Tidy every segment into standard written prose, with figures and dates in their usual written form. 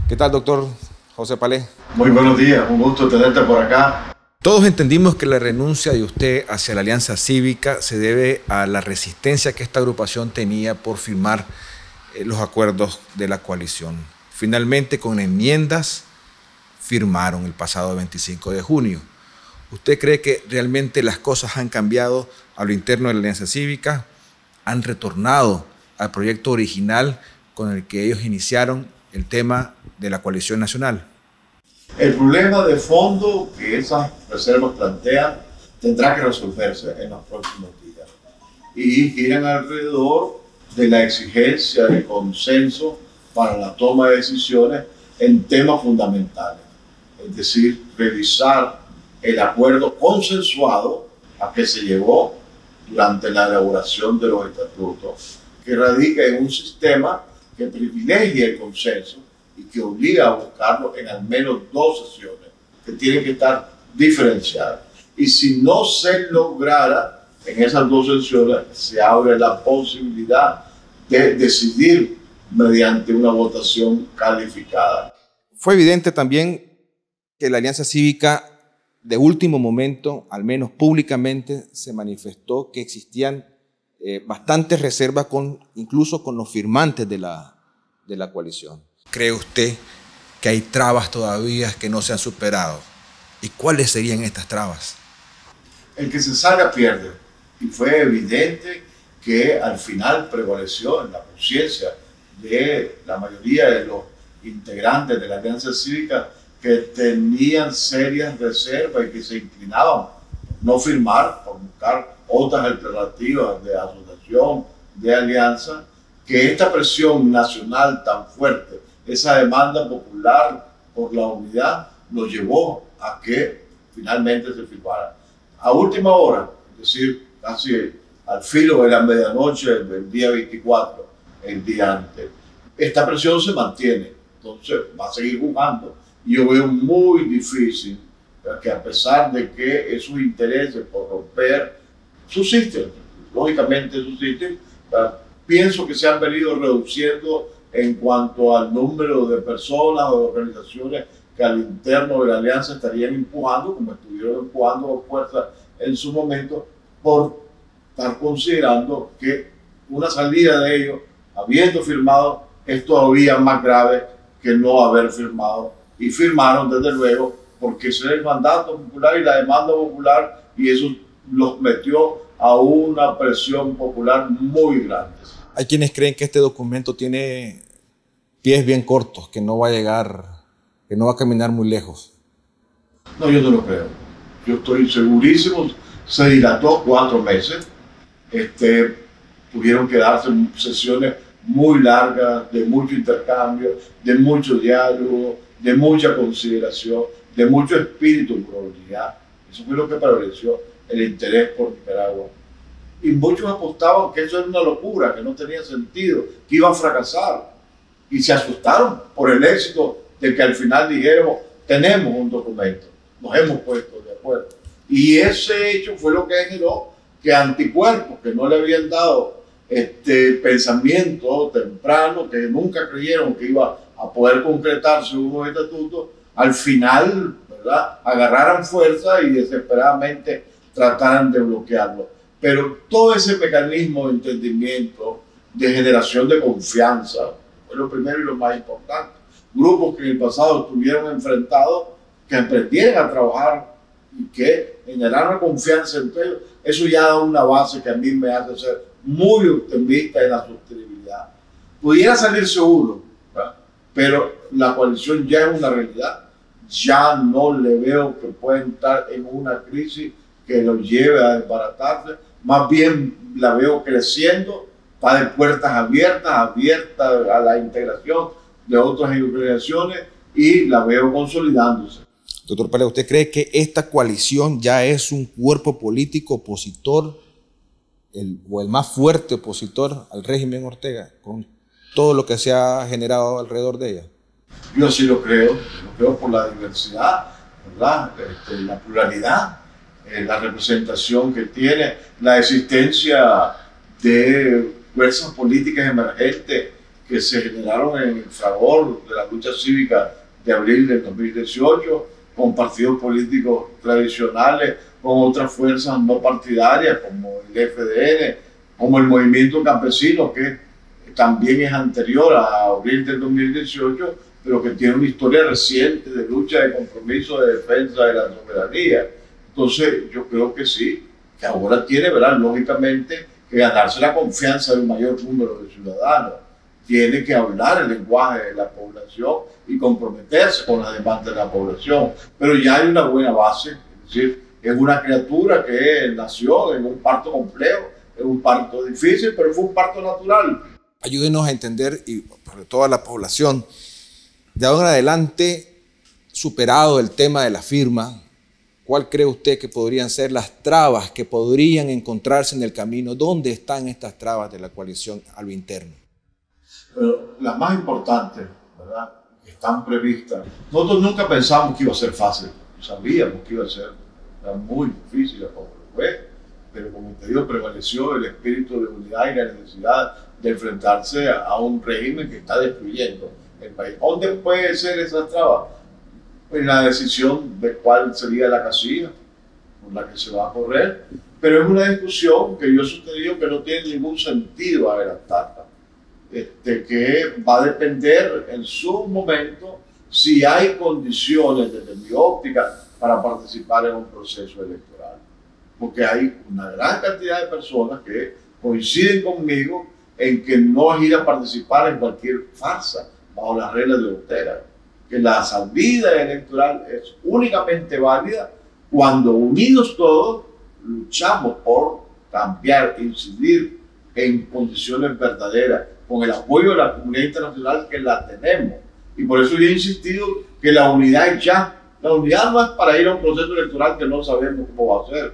¿Qué tal, doctor José Palé? Muy buenos días, un gusto tenerte por acá. Todos entendimos que la renuncia de usted hacia la Alianza Cívica se debe a la resistencia que esta agrupación tenía por firmar los acuerdos de la coalición. Finalmente, con enmiendas, firmaron el pasado 25 de junio. ¿Usted cree que realmente las cosas han cambiado a lo interno de la Alianza Cívica? ¿Han retornado al proyecto original con el que ellos iniciaron el tema de la coalición nacional? El problema de fondo que esas reservas plantean tendrá que resolverse en los próximos días y giran alrededor de la exigencia de consenso para la toma de decisiones en temas fundamentales, es decir, revisar el acuerdo consensuado a que se llegó durante la elaboración de los estatutos, que radica en un sistema que privilegia el consenso y que obliga a buscarlo en al menos 2 sesiones, que tienen que estar diferenciadas. Y si no se lograra en esas 2 sesiones, se abre la posibilidad de decidir mediante una votación calificada. Fue evidente también que la Alianza Cívica de último momento, al menos públicamente, se manifestó que existían bastantes reservas incluso con los firmantes de la coalición. ¿Cree usted que hay trabas todavía que no se han superado? ¿Y cuáles serían estas trabas? El que se salga pierde. Y fue evidente que al final prevaleció en la conciencia de la mayoría de los integrantes de la Alianza Cívica que tenían serias reservas y que se inclinaban por no firmar, por buscar otras alternativas de asociación, de alianza, que esta presión nacional tan fuerte, esa demanda popular por la unidad, lo llevó a que finalmente se firmara. A última hora, es decir, casi al filo de la medianoche del día 24, el día antes, esta presión se mantiene, entonces va a seguir jugando. Y yo veo muy difícil que, a pesar de que esos intereses por romper subsisten, lógicamente subsisten, pienso que se han venido reduciendo en cuanto al número de personas o de organizaciones que al interno de la alianza estarían empujando, como estuvieron empujando fuerzas en su momento, por estar considerando que una salida de ellos, habiendo firmado, es todavía más grave que no haber firmado. Y firmaron, desde luego, porque ese es el mandato popular y la demanda popular, y eso los metió a una presión popular muy grande. Hay quienes creen que este documento tiene pies bien cortos, que no va a llegar, que no va a caminar muy lejos. No, yo no lo creo. Yo estoy segurísimo. Se dilató 4 meses. Tuvieron que darse sesiones muy largas, de mucho intercambio, de mucho diálogo, de mucha consideración, de mucho espíritu por unidad. Eso fue lo que prevaleció, el interés por Nicaragua. Y muchos apostaban que eso era una locura, que no tenía sentido, que iba a fracasar. Y se asustaron por el éxito de que al final dijeron, tenemos un documento, nos hemos puesto de acuerdo. Y ese hecho fue lo que generó que anticuerpos que no le habían dado pensamiento temprano, que nunca creyeron que iba a poder concretarse unos estatutos, al final, ¿verdad?, agarraran fuerza y desesperadamente trataran de bloquearlo. Pero todo ese mecanismo de entendimiento, de generación de confianza, fue lo primero y lo más importante. Grupos que en el pasado estuvieron enfrentados, que aprendieran a trabajar y que generaron confianza entre ellos, eso ya da una base que a mí me hace ser muy optimista en la sostenibilidad. Pudiera salirse uno, ¿verdad?, pero la coalición ya es una realidad. Ya no le veo que pueden estar en una crisis que los lleve a desbaratarse. Más bien la veo creciendo, va de puertas abiertas a la integración de otras organizaciones, y la veo consolidándose. Doctor Palé, ¿usted cree que esta coalición ya es un cuerpo político opositor, o el más fuerte opositor al régimen Ortega, con todo lo que se ha generado alrededor de ella? Yo sí lo creo por la diversidad, ¿verdad?, la pluralidad, la representación que tiene, la existencia de fuerzas políticas emergentes que se generaron en el fragor de la lucha cívica de abril del 2018, con partidos políticos tradicionales, con otras fuerzas no partidarias como el FDN, como el movimiento campesino, que también es anterior a abril del 2018, pero que tiene una historia reciente de lucha, de compromiso, de defensa de la soberanía. Entonces yo creo que sí, que ahora tiene, ¿verdad?, lógicamente, que ganarse la confianza de un mayor número de ciudadanos. Tiene que hablar el lenguaje de la población y comprometerse con las demandas de la población. Pero ya hay una buena base, es decir, es una criatura que nació en un parto complejo, en un parto difícil, pero fue un parto natural. Ayúdenos a entender, y sobre todo a la población, de ahora en adelante, superado el tema de la firma, ¿cuál cree usted que podrían ser las trabas que podrían encontrarse en el camino? ¿Dónde están estas trabas de la coalición a lo interno? Pero las más importantes, ¿verdad?, que están previstas. Nosotros nunca pensamos que iba a ser fácil. Sabíamos que iba a ser muy difícil, como lo fue, pero como te digo, prevaleció el espíritu de unidad y la necesidad de enfrentarse a un régimen que está destruyendo el país. ¿Dónde puede ser esa traba? En la decisión de cuál sería la casilla por la que se va a correr, pero es una discusión que yo he sostenido que no tiene ningún sentido adelantarla, que va a depender en su momento si hay condiciones desde mi óptica para participar en un proceso electoral, porque hay una gran cantidad de personas que coinciden conmigo en que no es ir a participar en cualquier farsa bajo las reglas de Ortega, que la salida electoral es únicamente válida cuando unidos todos luchamos por cambiar, incidir en condiciones verdaderas, con el apoyo de la comunidad internacional, que la tenemos. Y por eso yo he insistido que la unidad es ya. La unidad no es para ir a un proceso electoral que no sabemos cómo va a ser,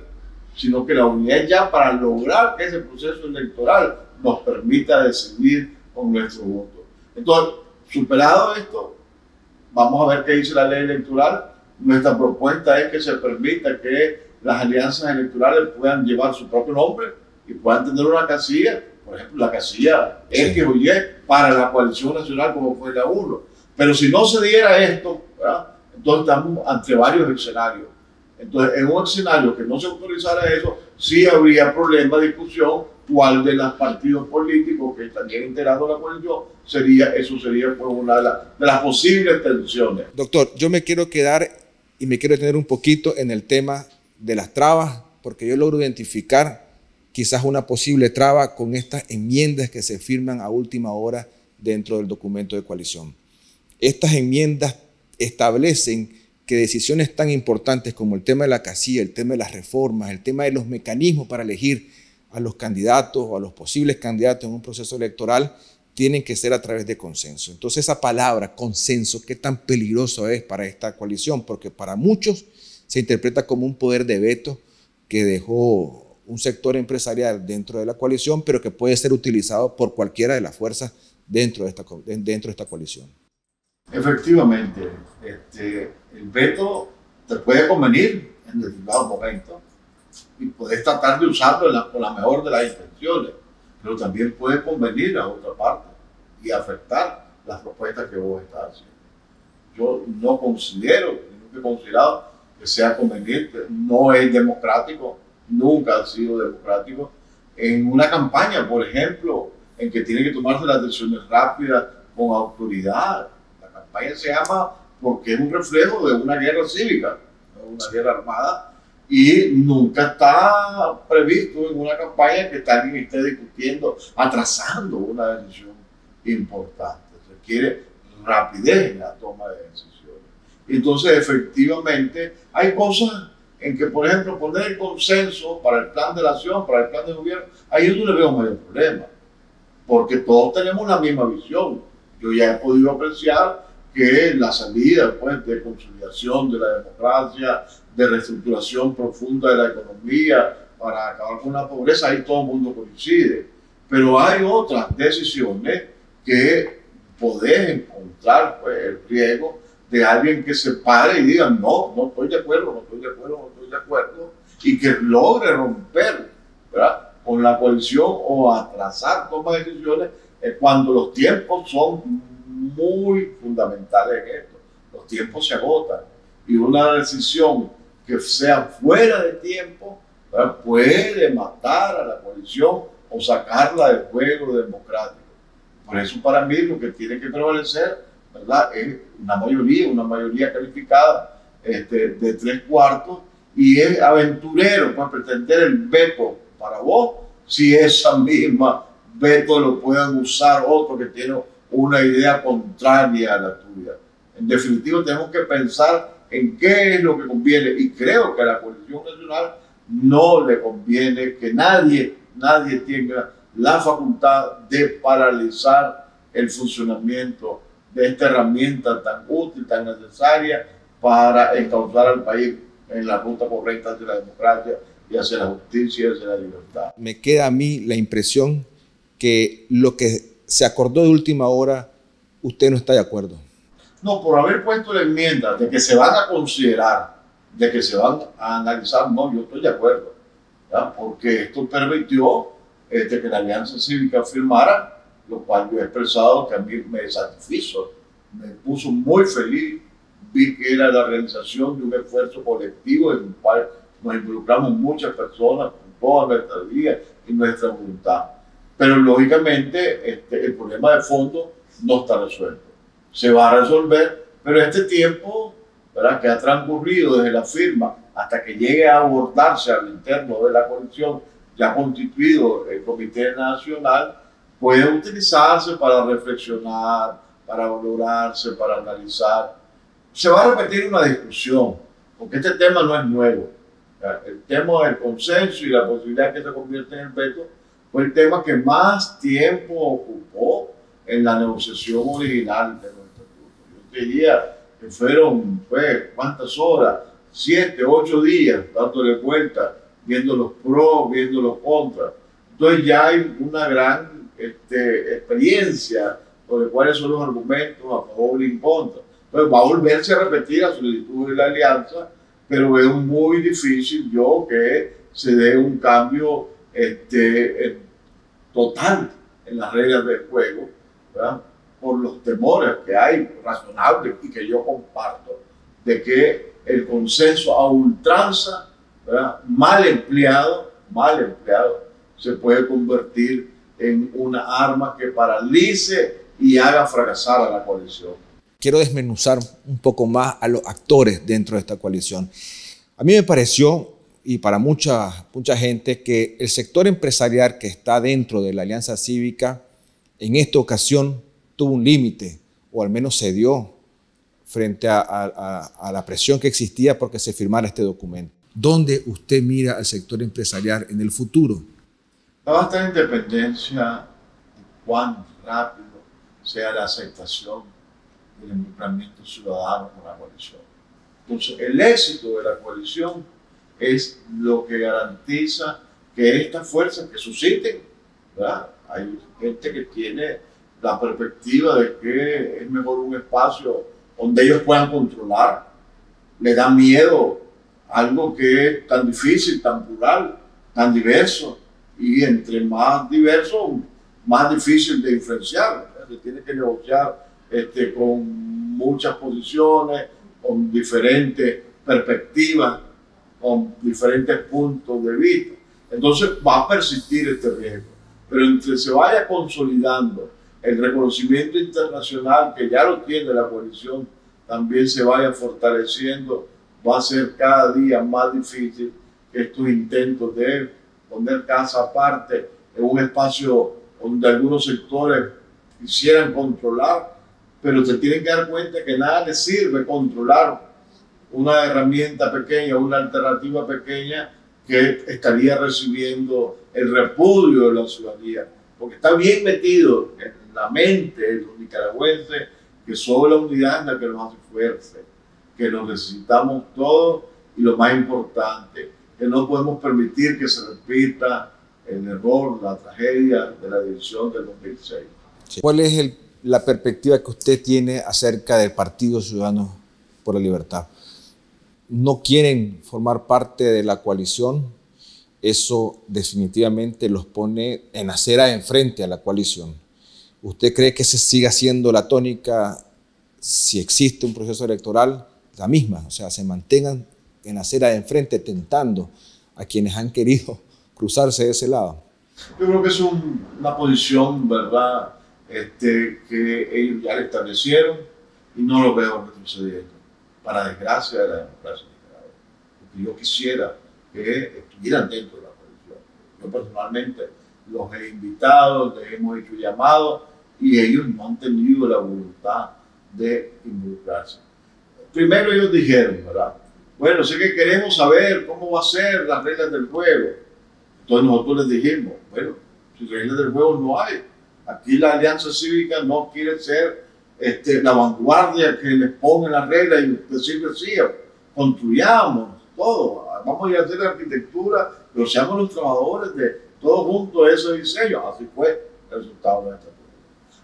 sino que la unidad es ya para lograr que ese proceso electoral nos permita decidir con nuestro voto. Entonces, superado esto, vamos a ver qué dice la ley electoral. Nuestra propuesta es que se permita que las alianzas electorales puedan llevar su propio nombre y puedan tener una casilla, por ejemplo, la casilla X o Y para la coalición nacional, como fue la 1. Pero si no se diera esto, ¿verdad?, entonces estamos ante varios escenarios. Entonces, en un escenario que no se autorizara eso, sí habría problema, discusión, cuál de los partidos políticos que estarían integrando la coalición eso sería pues, una de las posibles tensiones. Doctor, yo me quiero quedar y me quiero detener un poquito en el tema de las trabas, porque yo logro identificar quizás una posible traba con estas enmiendas que se firman a última hora dentro del documento de coalición. Estas enmiendas establecen que decisiones tan importantes como el tema de la casilla, el tema de las reformas, el tema de los mecanismos para elegir a los candidatos o a los posibles candidatos en un proceso electoral tienen que ser a través de consenso. Entonces esa palabra, consenso, ¿qué tan peligroso es para esta coalición? Porque para muchos se interpreta como un poder de veto que dejó un sector empresarial dentro de la coalición, pero que puede ser utilizado por cualquiera de las fuerzas dentro de esta coalición. Efectivamente, el veto te puede convenir en determinados momentos y puedes tratar de usarlo con la mejor de las intenciones, pero también puede convenir a otra parte y afectar las propuestas que vos estás haciendo. Yo no considero, nunca he considerado que sea conveniente, no es democrático, nunca ha sido democrático. En una campaña, por ejemplo, en que tiene que tomarse las decisiones rápidas con autoridad. La campaña se llama porque es un reflejo de una guerra cívica, una guerra armada, y nunca está previsto en una campaña que alguien esté discutiendo, atrasando una decisión importante. Se requiere rapidez en la toma de decisiones. Entonces, efectivamente, hay cosas en que, por ejemplo, poner el consenso para el plan de la acción, para el plan de gobierno, ahí yo no le veo mayor problema, porque todos tenemos la misma visión. Yo ya he podido apreciar que la salida pues, de consolidación de la democracia, de reestructuración profunda de la economía para acabar con la pobreza, ahí todo el mundo coincide. Pero hay otras decisiones que podés encontrar pues, el riesgo de alguien que se pare y diga no estoy de acuerdo, no estoy de acuerdo, no estoy de acuerdo, y que logre romper, ¿verdad?, con la coalición o atrasar toma de decisiones cuando los tiempos son muy fundamentales en esto. Los tiempos se agotan y una decisión que sea fuera de tiempo, ¿verdad?, puede matar a la coalición o sacarla del juego democrático. Por eso para mí lo que tiene que prevalecer, ¿verdad?, es una mayoría calificada de 3/4, y es aventurero pues pretender el veto para vos si esa misma veto lo puedan usar otros que tienen una idea contraria a la tuya. En definitiva, tenemos que pensar en qué es lo que conviene, y creo que a la coalición nacional no le conviene que nadie tenga la facultad de paralizar el funcionamiento de esta herramienta tan útil, tan necesaria para encauzar al país en la ruta correcta hacia la democracia y hacia la justicia y hacia la libertad. Me queda a mí la impresión que lo que se acordó de última hora, usted no está de acuerdo. No, por haber puesto la enmienda de que se van a considerar, de que se van a analizar, no, yo estoy de acuerdo, ¿ya? Porque esto permitió que la Alianza Cívica firmara, lo cual yo he expresado que a mí me satisfizo, me puso muy feliz. Vi que era la realización de un esfuerzo colectivo en el cual nos involucramos muchas personas con toda nuestra vida y nuestra voluntad. Pero lógicamente el problema de fondo no está resuelto. Se va a resolver, pero este tiempo, ¿verdad?, que ha transcurrido desde la firma hasta que llegue a abordarse al interno de la coalición, ya constituido el Comité Nacional, puede utilizarse para reflexionar, para valorarse, para analizar. Se va a repetir una discusión, porque este tema no es nuevo. El tema del consenso y la posibilidad de que se convierta en el veto fue el tema que más tiempo ocupó en la negociación original de los estatutos. Yo diría que fueron, pues, ¿cuántas horas? 7, 8 días dándole vuelta, viendo los pros, viendo los contras. Entonces ya hay una gran experiencia sobre cuáles son los argumentos a favor y en contra. Entonces va a volverse a repetir la solicitud de la alianza, pero veo muy difícil yo que se dé un cambio total en las reglas del juego, ¿verdad?, por los temores que hay, razonables, y que yo comparto, de que el consenso a ultranza, ¿verdad?, mal empleado, se puede convertir en una arma que paralice y haga fracasar a la coalición. Quiero desmenuzar un poco más a los actores dentro de esta coalición. A mí me pareció, y para mucha gente, que el sector empresarial que está dentro de la Alianza Cívica en esta ocasión tuvo un límite, o al menos cedió frente a la presión que existía porque se firmara este documento. ¿Dónde usted mira al sector empresarial en el futuro? Va a estar en dependencia de cuán rápido sea la aceptación del involucramiento ciudadano con la coalición. Entonces, el éxito de la coalición es lo que garantiza que estas fuerzas que susciten, ¿verdad?, hay gente que tiene la perspectiva de que es mejor un espacio donde ellos puedan controlar. Le da miedo algo que es tan difícil, tan plural, tan diverso, y entre más diverso, más difícil de influenciar. Se tiene que negociar con muchas posiciones, con diferentes perspectivas, con diferentes puntos de vista. Entonces va a persistir este riesgo. Pero entre se vaya consolidando el reconocimiento internacional que ya lo tiene la coalición, también se vaya fortaleciendo, va a ser cada día más difícil que estos intentos de poner casa aparte en un espacio donde algunos sectores quisieran controlar, pero se tienen que dar cuenta que nada les sirve controlar una herramienta pequeña, una alternativa pequeña que estaría recibiendo el repudio de la ciudadanía, porque está bien metido en la mente de los nicaragüenses que solo la unidad es la que nos hace fuertes, que nos necesitamos todos, y lo más importante, que no podemos permitir que se repita el error, la tragedia de la división del 2006. ¿Cuál es la perspectiva que usted tiene acerca del Partido Ciudadanos por la Libertad? ¿No quieren formar parte de la coalición? Eso definitivamente los pone en acera enfrente a la coalición. ¿Usted cree que se siga siendo la tónica si existe un proceso electoral? La misma, o sea, se mantengan en la acera de enfrente tentando a quienes han querido cruzarse de ese lado. Yo creo que es una posición, ¿verdad?, que ellos ya le establecieron y no lo veo retrocediendo, para desgracia de la democracia nicaragüense. Porque yo quisiera que estuvieran dentro de la coalición. Yo personalmente los he invitado, les hemos hecho llamados y ellos no han tenido la voluntad de involucrarse. Primero ellos dijeron, ¿verdad?, bueno, sé que queremos saber cómo va a ser las reglas del juego. Entonces nosotros les dijimos, bueno, si reglas del juego no hay. Aquí la Alianza Cívica no quiere ser la vanguardia que les pone las reglas y decirle sí, construyamos todo, vamos a ir a hacer la arquitectura, pero seamos los trabajadores de todos juntos ese diseño. Así fue el resultado de esta cosa.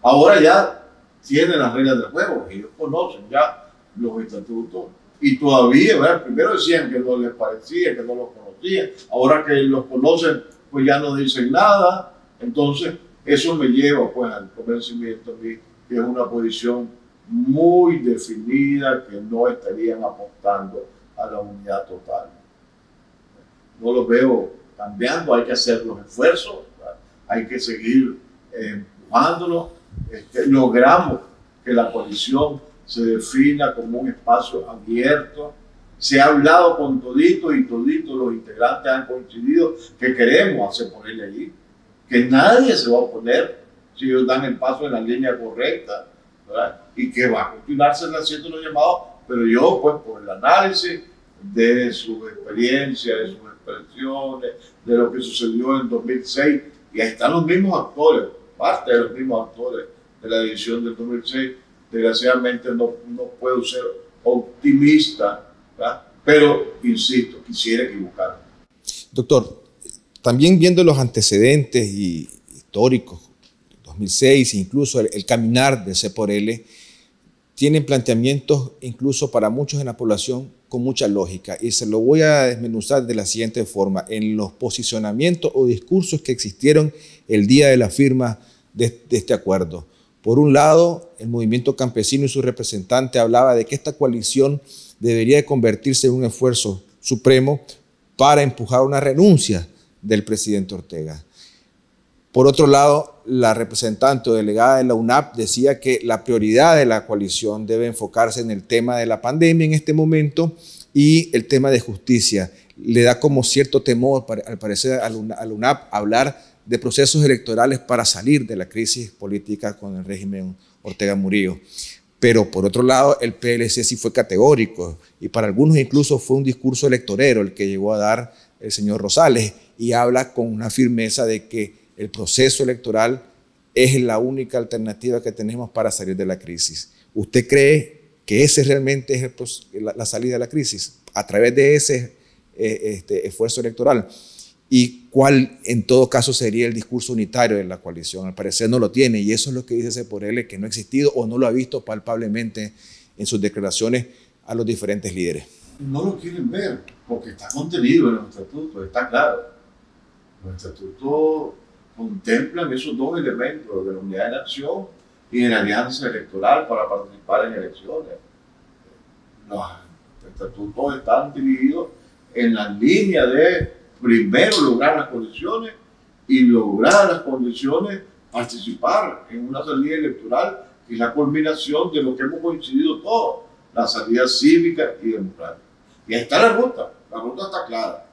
Ahora ya tienen las reglas del juego, ellos conocen ya los estatutos y todavía, ¿verdad?, primero decían que no les parecía, que no los conocían, ahora que los conocen pues ya no dicen nada. Entonces eso me lleva pues al convencimiento de que es una posición muy definida, que no estarían apostando a la unidad total. No lo veo cambiando, hay que hacer los esfuerzos, ¿verdad?, hay que seguir empujándonos. Logramos que la coalición se defina como un espacio abierto. Se ha hablado con toditos y toditos los integrantes han coincidido que queremos hacer ponerle allí, que nadie se va a oponer si ellos dan el paso en la línea correcta, ¿verdad?, y que va a continuarse haciendo los llamados, pero yo pues por el análisis de sus experiencias, de sus expresiones, de lo que sucedió en 2006, y ahí están los mismos actores, parte de los mismos actores de la edición del 2006, desgraciadamente no puedo ser optimista, ¿verdad?, pero insisto, quisiera equivocarme. Doctor, también viendo los antecedentes históricos, 2006, incluso el caminar de C por L, tienen planteamientos incluso para muchos en la población con mucha lógica, y se lo voy a desmenuzar de la siguiente forma: en los posicionamientos o discursos que existieron el día de la firma de este acuerdo. Por un lado, el movimiento campesino y su representante hablaba de que esta coalición debería de convertirse en un esfuerzo supremo para empujar una renuncia del presidente Ortega. Por otro lado, la representante o delegada de la UNAP decía que la prioridad de la coalición debe enfocarse en el tema de la pandemia en este momento y el tema de justicia. Le da como cierto temor, al parecer, a la UNAP hablar de procesos electorales para salir de la crisis política con el régimen Ortega Murillo. Pero por otro lado, el PLC sí fue categórico y para algunos incluso fue un discurso electorero el que llegó a dar el señor Rosales, y habla con una firmeza de que el proceso electoral es la única alternativa que tenemos para salir de la crisis. ¿Usted cree que ese realmente es la salida de la crisis a través de ese esfuerzo electoral? ¿Y cuál en todo caso sería el discurso unitario de la coalición? Al parecer no lo tiene, y eso es lo que dice C por L, que no ha existido o no lo ha visto palpablemente en sus declaraciones a los diferentes líderes. No lo quieren ver porque está contenido en los estatutos, está claro. Los estatutos contemplan esos dos elementos de la unidad de la acción y de la alianza electoral para participar en elecciones. Los estatutos están divididos en la línea de primero lograr las condiciones y lograr las condiciones participar en una salida electoral que es la culminación de lo que hemos coincidido todos, la salida cívica y democrática. Y ahí está la ruta está clara.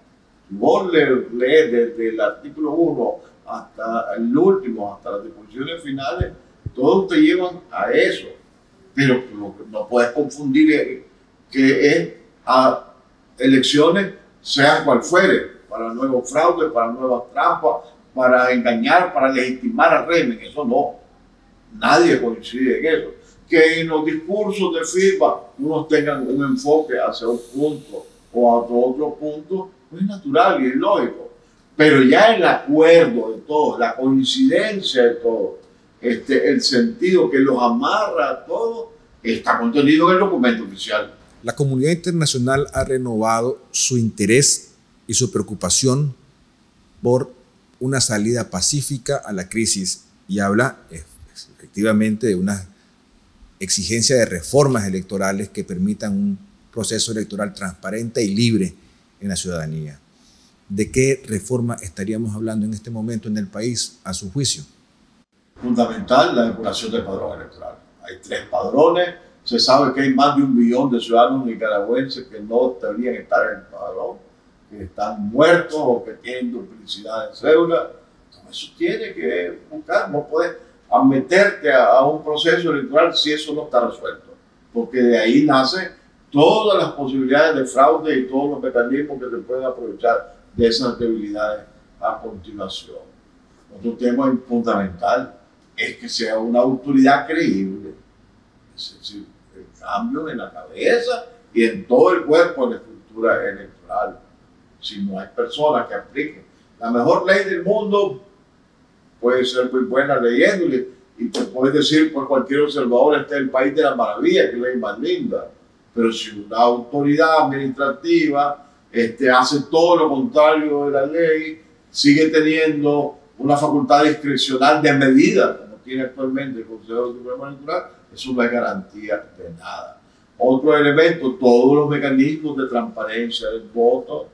Vos lees desde el artículo 1 hasta el último, hasta las disposiciones finales, todos te llevan a eso. Pero no puedes confundir que es a elecciones, sean cual fuere, para nuevos fraudes, para nuevas trampas, para engañar, para legitimar al régimen. Eso no. Nadie coincide en eso. Que en los discursos de firma unos tengan un enfoque hacia un punto o hacia otro punto, pues es natural y es lógico. Pero ya el acuerdo de todos, la coincidencia de todos, el sentido que los amarra a todos, está contenido en el documento oficial. La comunidad internacional ha renovado su interés y su preocupación por una salida pacífica a la crisis y habla efectivamente de una exigencia de reformas electorales que permitan un proceso electoral transparente y libre en la ciudadanía. ¿De qué reforma estaríamos hablando en este momento en el país, a su juicio? Fundamental, la depuración del padrón electoral. Hay 3 padrones, se sabe que hay más de 1 millón de ciudadanos nicaragüenses que no deberían estar en el padrón, que están muertos o que tienen duplicidad de cédula. Todo eso tiene que buscar, no puedes meterte a un proceso electoral si eso no está resuelto, porque de ahí nacen todas las posibilidades de fraude y todos los mecanismos que se pueden aprovechar de esas debilidades a continuación. Otro tema fundamental es que sea una autoridad creíble, es decir, el cambio en la cabeza y en todo el cuerpo de la estructura electoral. Si no hay personas que apliquen la mejor ley del mundo, puede ser muy buena leyéndole y te puedes decir por cualquier observador, este es el país de la maravilla, que ley más linda. Pero si una autoridad administrativa hace todo lo contrario de la ley, sigue teniendo una facultad discrecional de medida, como tiene actualmente el Consejo Supremo Electoral, eso no es garantía de nada. Otro elemento, todos los mecanismos de transparencia del voto,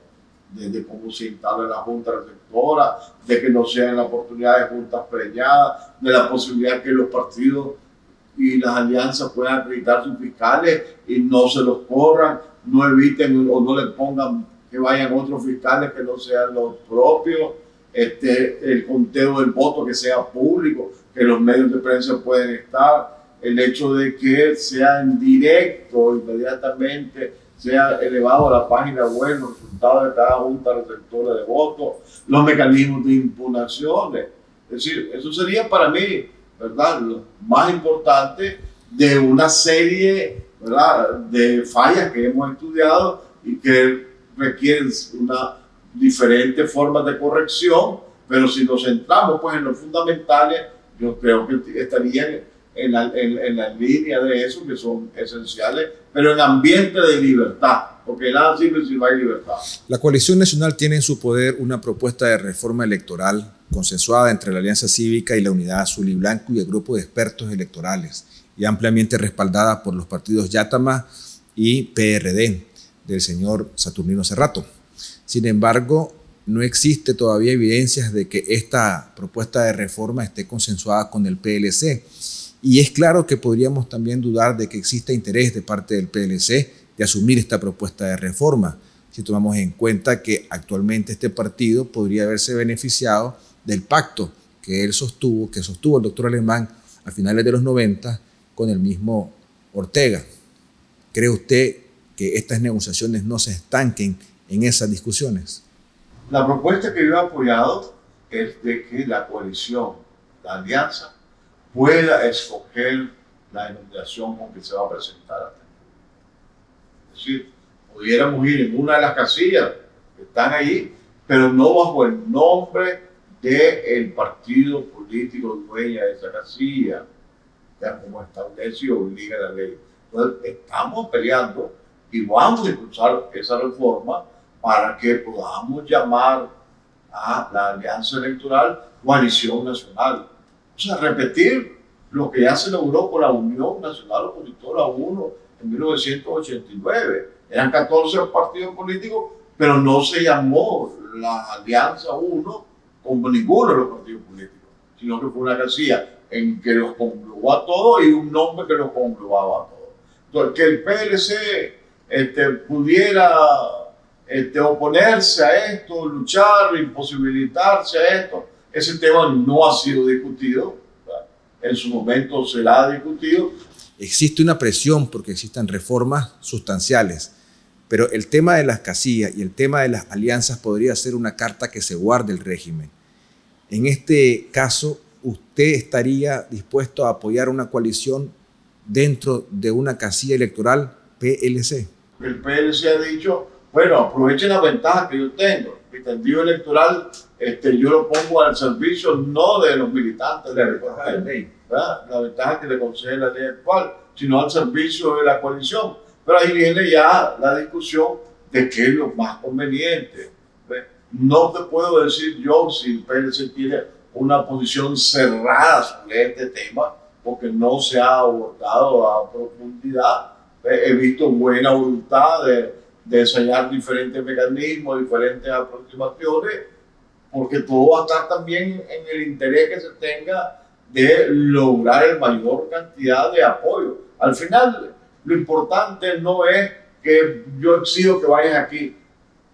desde cómo se instala la Junta Receptora, de que no sean la oportunidad de juntas preñadas, de la posibilidad que los partidos y las alianzas puedan acreditar sus fiscales y no se los corran, no eviten o no le pongan que vayan otros fiscales que no sean los propios, el conteo del voto que sea público, que los medios de prensa pueden estar, el hecho de que sea en directo, inmediatamente sea elevado a la página web los resultados de cada junta receptora de votos, los mecanismos de impugnaciones. Es decir, eso sería para mí, ¿verdad?, lo más importante de una serie, ¿verdad?, de fallas que hemos estudiado y que requieren una diferentes formas de corrección, pero si nos centramos pues en los fundamentales, yo creo que estarían en la línea de eso, que son esenciales, pero en ambiente de libertad, porque nada sirve si no hay libertad. La Coalición Nacional tiene en su poder una propuesta de reforma electoral consensuada entre la Alianza Cívica y la Unidad Azul y Blanco y el grupo de expertos electorales, y ampliamente respaldada por los partidos Yátama y PRD del señor Saturnino Cerrato. Sin embargo, no existe todavía evidencias de que esta propuesta de reforma esté consensuada con el PLC. Y es claro que podríamos también dudar de que exista interés de parte del PLC de asumir esta propuesta de reforma, si tomamos en cuenta que actualmente este partido podría haberse beneficiado del pacto que sostuvo el doctor Alemán a finales de los 90 con el mismo Ortega. ¿Cree usted que estas negociaciones no se estanquen en esas discusiones? La propuesta que yo he apoyado es de que la coalición, la alianza, pueda escoger la denominación con que se va a presentar. Es decir, pudiéramos ir en una de las casillas que están ahí, pero no bajo el nombre del partido político dueña de esa casilla, ya como establece y obliga la ley. Entonces, estamos peleando y vamos a impulsar esa reforma para que podamos llamar a la alianza electoral coalición nacional. O sea, repetir lo que ya se logró con la Unión Nacional Opositora 1 en 1989. Eran 14 partidos políticos, pero no se llamó la Alianza 1 como ninguno de los partidos políticos, sino que fue una casilla en que los conglobó a todos y un nombre que los conglobaba a todos. Entonces, que el PLC pudiera oponerse a esto, luchar, imposibilitarse a esto, ese tema no ha sido discutido, ¿verdad? En su momento se la ha discutido. Existe una presión porque existan reformas sustanciales, pero el tema de las casillas y el tema de las alianzas podría ser una carta que se guarde el régimen. En este caso, ¿usted estaría dispuesto a apoyar una coalición dentro de una casilla electoral PLC? El PLC ha dicho, bueno, aprovechen la ventaja que yo tengo. Mi tendido electoral yo lo pongo al servicio no de los militantes de la ley, ¿verdad?, la ventaja que le concede la ley actual, sino al servicio de la coalición. Pero ahí viene ya la discusión de qué es lo más conveniente. ¿Ves? No te puedo decir yo si el PLC tiene una posición cerrada sobre este tema, porque no se ha abordado a profundidad. He visto buena voluntad de ensayar diferentes mecanismos, diferentes aproximaciones, porque todo va a estar también en el interés que se tenga de lograr la mayor cantidad de apoyo. Al final, lo importante no es que yo exijo que vayas aquí,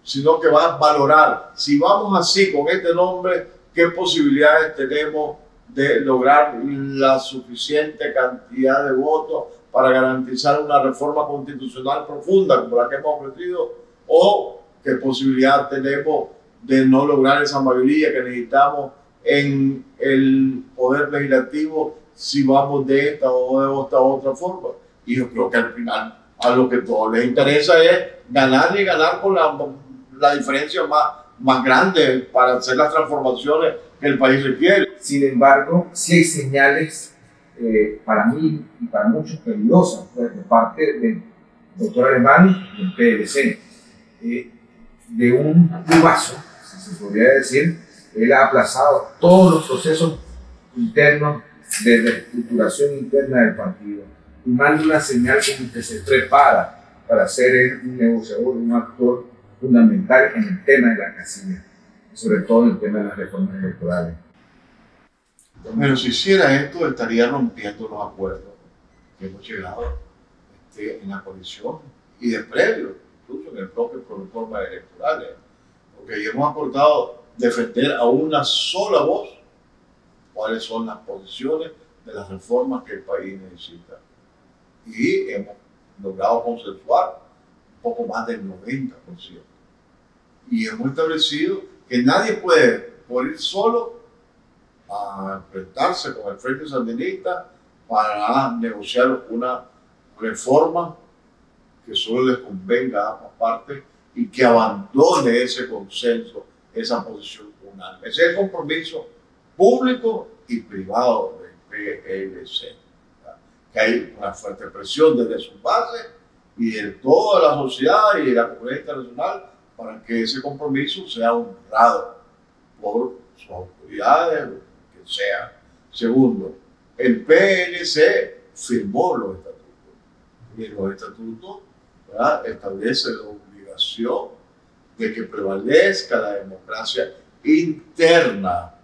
sino que vas a valorar, si vamos así con este nombre, qué posibilidades tenemos de lograr la suficiente cantidad de votos para garantizar una reforma constitucional profunda como la que hemos ofrecido, o qué posibilidad tenemos de no lograr esa mayoría que necesitamos en el poder legislativo si vamos de esta o de esta otra forma. Y yo creo que al final a lo que todos les interesa es ganar y ganar con la diferencia más grande para hacer las transformaciones que el país requiere. Sin embargo, sí hay señales para mí y para muchos peligrosas, pues, de parte del doctor Alemán y del PLC, de un plumazo, si se podría decir. Él ha aplazado todos los procesos internos de reestructuración interna del partido y manda una señal como que se prepara para ser un negociador, un actor fundamental en el tema de la casilla, sobre todo en el tema de las reformas electorales. Pero si hiciera esto, estaría rompiendo los acuerdos que hemos llegado en la coalición y de previo, incluso en el propio reformas electorales, porque ya hemos acordado defender a una sola voz cuáles son las posiciones de las reformas que el país necesita. Y hemos logrado consensuar un poco más del 90%. Y hemos establecido que nadie puede, por ir solo, a enfrentarse con el Frente Sandinista para negociar una reforma que solo les convenga a ambas partes y que abandone ese consenso, esa posición unánime. Ese es el compromiso público y privado del PLC. Que hay una fuerte presión desde su base y de toda la sociedad y de la comunidad internacional para que ese compromiso sea honrado por sus autoridades, que sea. Segundo, el PLC firmó los estatutos y en los estatutos, ¿verdad?, establece la obligación de que prevalezca la democracia interna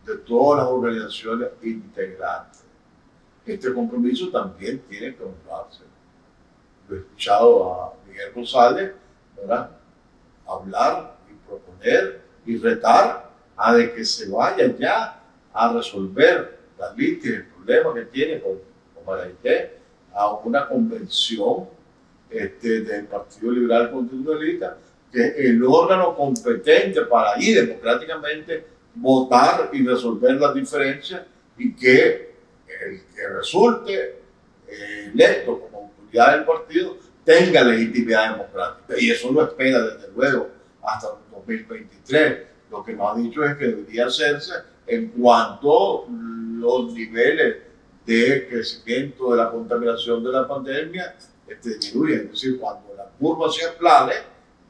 de todas las organizaciones integrantes. Este compromiso también tiene que honrarse. Lo he escuchado a Miguel González, ¿verdad?, hablar y proponer y retar a de que se vaya ya a resolver las listas y el problema que tiene con Malaité a una convención del Partido Liberal Constitucionalista, que es el órgano competente para ir democráticamente votar y resolver las diferencias y que el que resulte electo como autoridad del partido tenga legitimidad democrática. Y eso lo espera desde luego hasta el 2023. Lo que nos ha dicho es que debería hacerse en cuanto los niveles de crecimiento de la contaminación de la pandemia disminuyen. Es decir, cuando la curva se aplane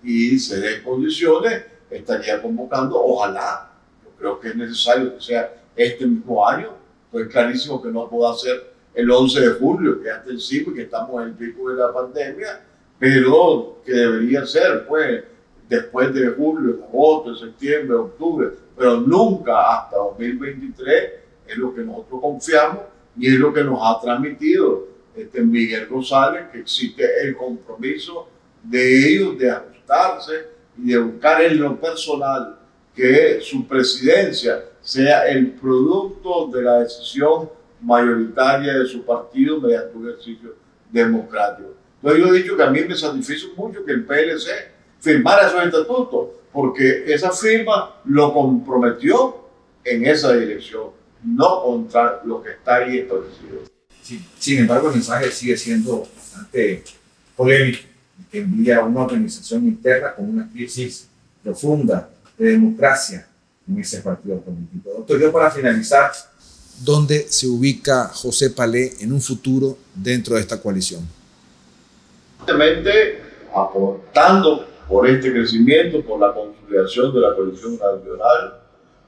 y se den condiciones, estaría convocando, ojalá, yo creo que es necesario que sea este mismo año, pues clarísimo que no pueda ser el 11 de julio, que ya está encima y que estamos en el pico de la pandemia, pero que debería ser, pues, después de julio, agosto, septiembre, octubre, pero nunca hasta 2023, es lo que nosotros confiamos y es lo que nos ha transmitido Miguel González, que existe el compromiso de ellos de ajustarse y de buscar en lo personal que su presidencia sea el producto de la decisión mayoritaria de su partido mediante un ejercicio democrático. Entonces yo he dicho que a mí me satisfizo mucho que el PLC firmara esos estatutos, porque esa firma lo comprometió en esa dirección, no contra lo que está ahí establecido. Sí, sin embargo, el mensaje sigue siendo bastante polémico, que envía una organización interna con una crisis profunda de democracia en ese partido político. Doctor, yo para finalizar, ¿dónde se ubica José Palé en un futuro dentro de esta coalición? Evidentemente, aportando por este crecimiento, por la consolidación de la coalición nacional,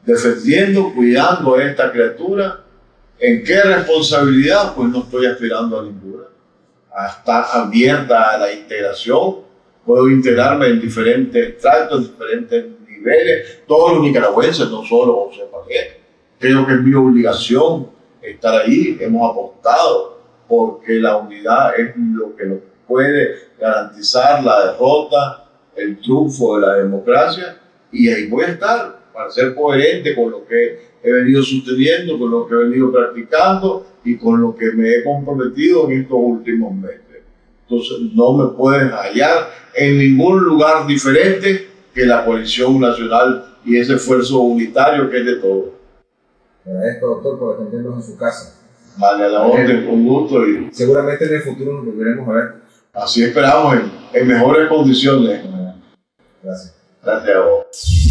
defendiendo, cuidando a esta criatura ¿En qué responsabilidad? Pues no estoy aspirando a ninguna. Está abierta a la integración. Puedo integrarme en diferentes tractos, en diferentes niveles. Todos los nicaragüenses, no solo José Paquete. Creo que es mi obligación estar ahí. Hemos apostado porque la unidad es lo que nos puede garantizar la derrota, el triunfo de la democracia. Y ahí voy a estar para ser coherente con lo que he venido sosteniendo, con lo que he venido practicando y con lo que me he comprometido en estos últimos meses. Entonces no me puedes hallar en ningún lugar diferente que la coalición nacional y ese esfuerzo unitario que es de todos. Le agradezco, doctor, por atendernos en su casa. Vale, a la orden, con gusto. Y seguramente en el futuro nos volveremos a ver. Así esperamos, en mejores condiciones. Gracias. Gracias a vos.